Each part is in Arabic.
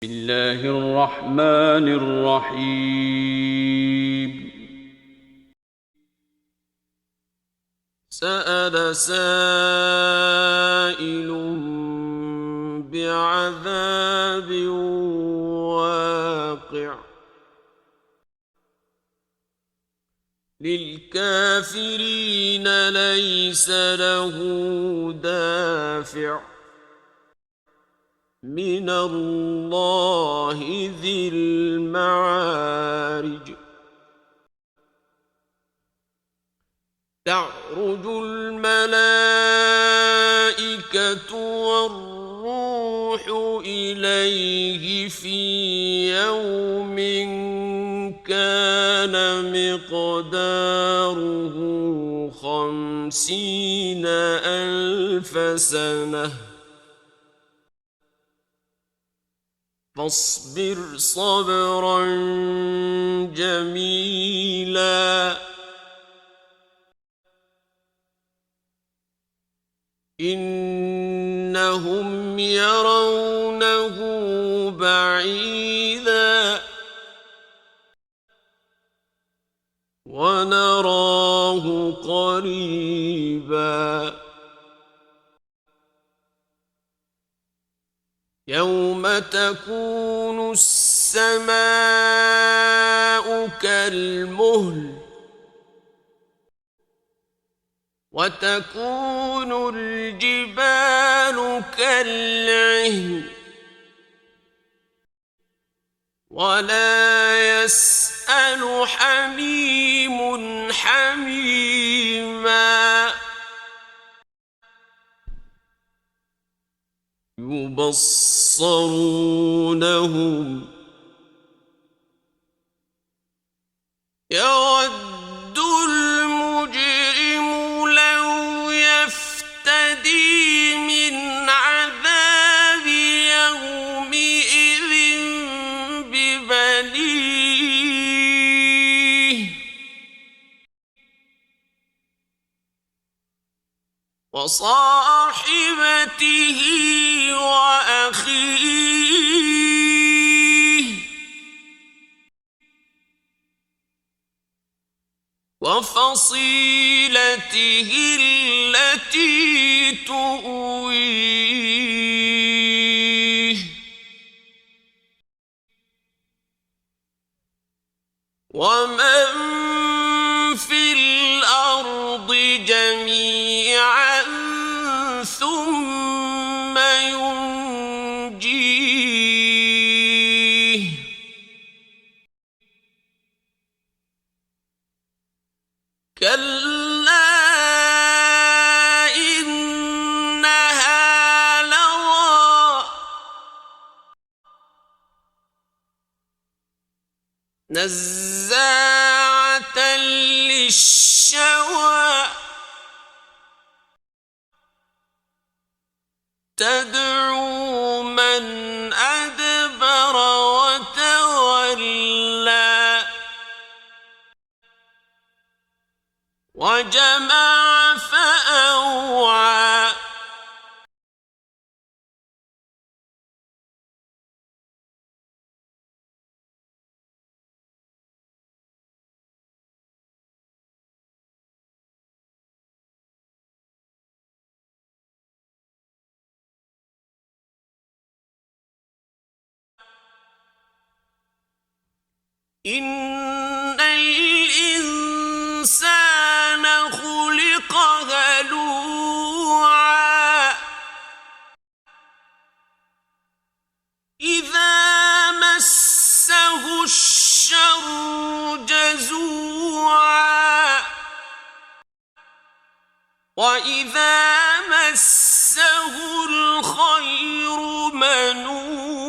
بسم الله الرحمن الرحيم. سأل سائل بعذاب واقع للكافرين ليس له دافع من الله ذي المعارج. تعرج الملائكة والروح إليه في يوم كان مقداره 50,000 سنة فاصبر صبرا جميلا إنهم يرونه بعيدا ونراه قريبا يوم تكون السماء كالمهل وتكون الجبال كالعهن ولا يسأل حميم حميما يبصرونهم يود المجرم لو يفتدي من عذاب يومئذ ببنيه وصاحبته وأخيه وفصيلته التي تؤويه ومن في الأرض جميعا ثم ينجيه كلا إنها لظى نزاعة للشوى تدعو من أدبر وتولى وجمع فأوعى إن الإنسان خلق هلوعا إذا مسه الشر جزوعا وإذا مسه الخير منوعا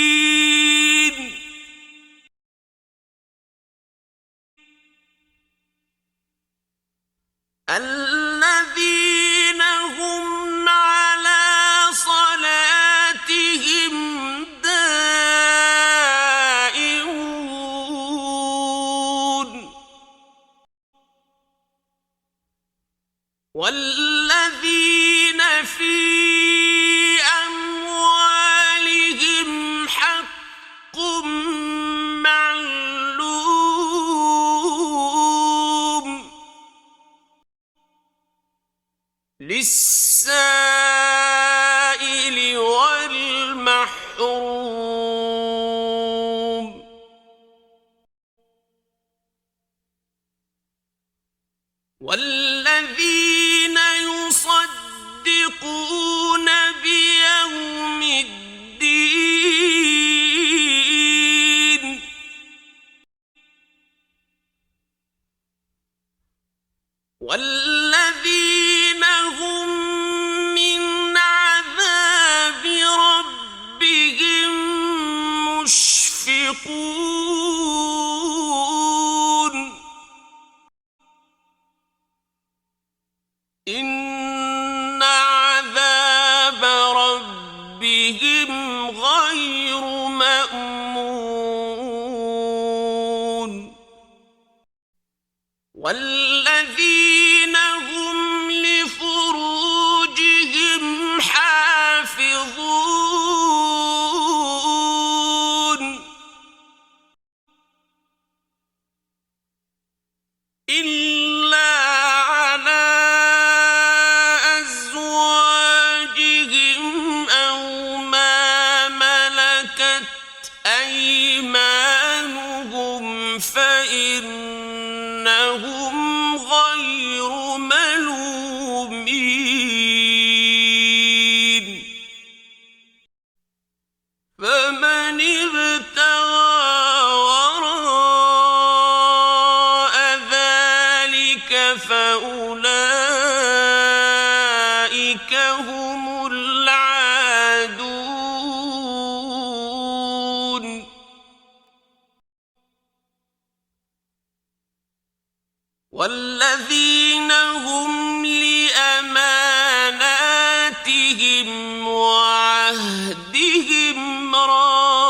المصلين الذين هم على صلاتهم دائمون والذين في أموالهم حق معلوم للسائل والمحروم والذين يصدقون بيوم الدين والذين هم من عذاب ربهم مشفقون إن عذاب ربهم غير مأمون والذين هم لفروجهم حافظون إلا على أزواجهم أو ما ملكت أيمانهم فإنهم غير ملومين فمن ابتغى وراء ذلك فأولئك هم العادون والذين هم لأماناتهم وعهدهم راعون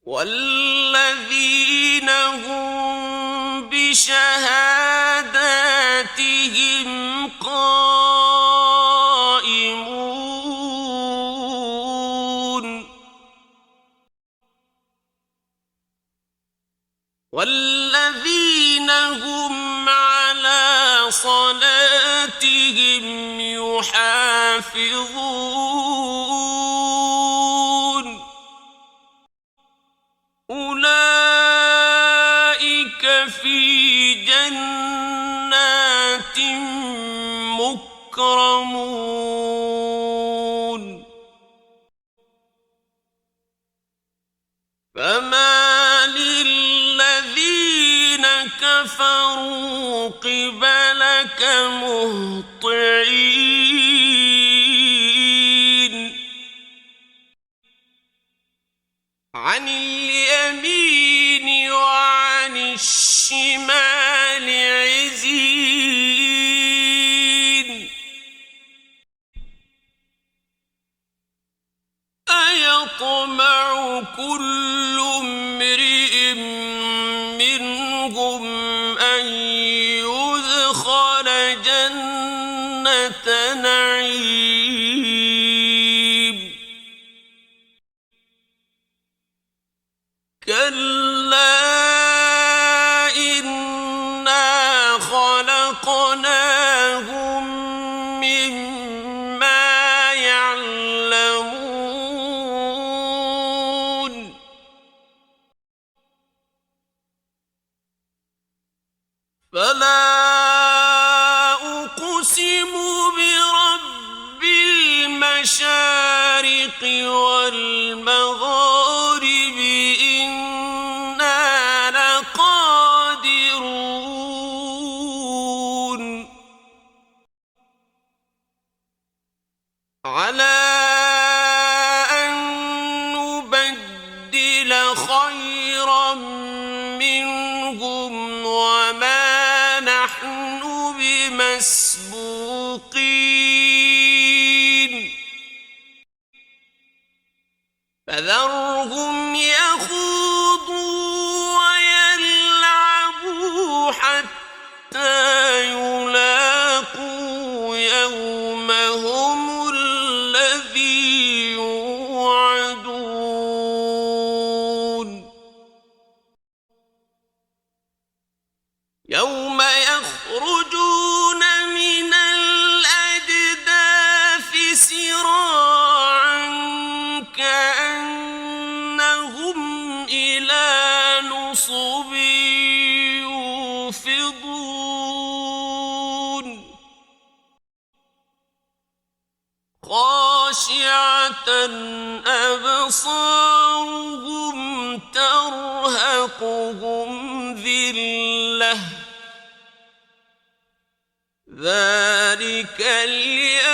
والذين هم بشهاداتهم قائمون والذين هم على صلاتهم يحافظون أولئك في جنات مكرمون فما للذين كفروا قبلك مهطعين عن اليمين وعن الشمال عزين أيطمع كل امرئ منهم أن يدخل جنة نعيم كلا إنا خلقناهم مما يعلمون فلا أقسم برب المشارق والمغارب على أن نبدل خيرا منهم وما نحن بمسبوقين فذرهم يخوضوا ويلعبوا حتى يلاقوا يومهم الذي يوعدون يوم يخرجون من الأجداث سراعا كأنهم إلى نصب يوفضون خاشعة أبصارهم ترهقهم ذلة ذلك اليوم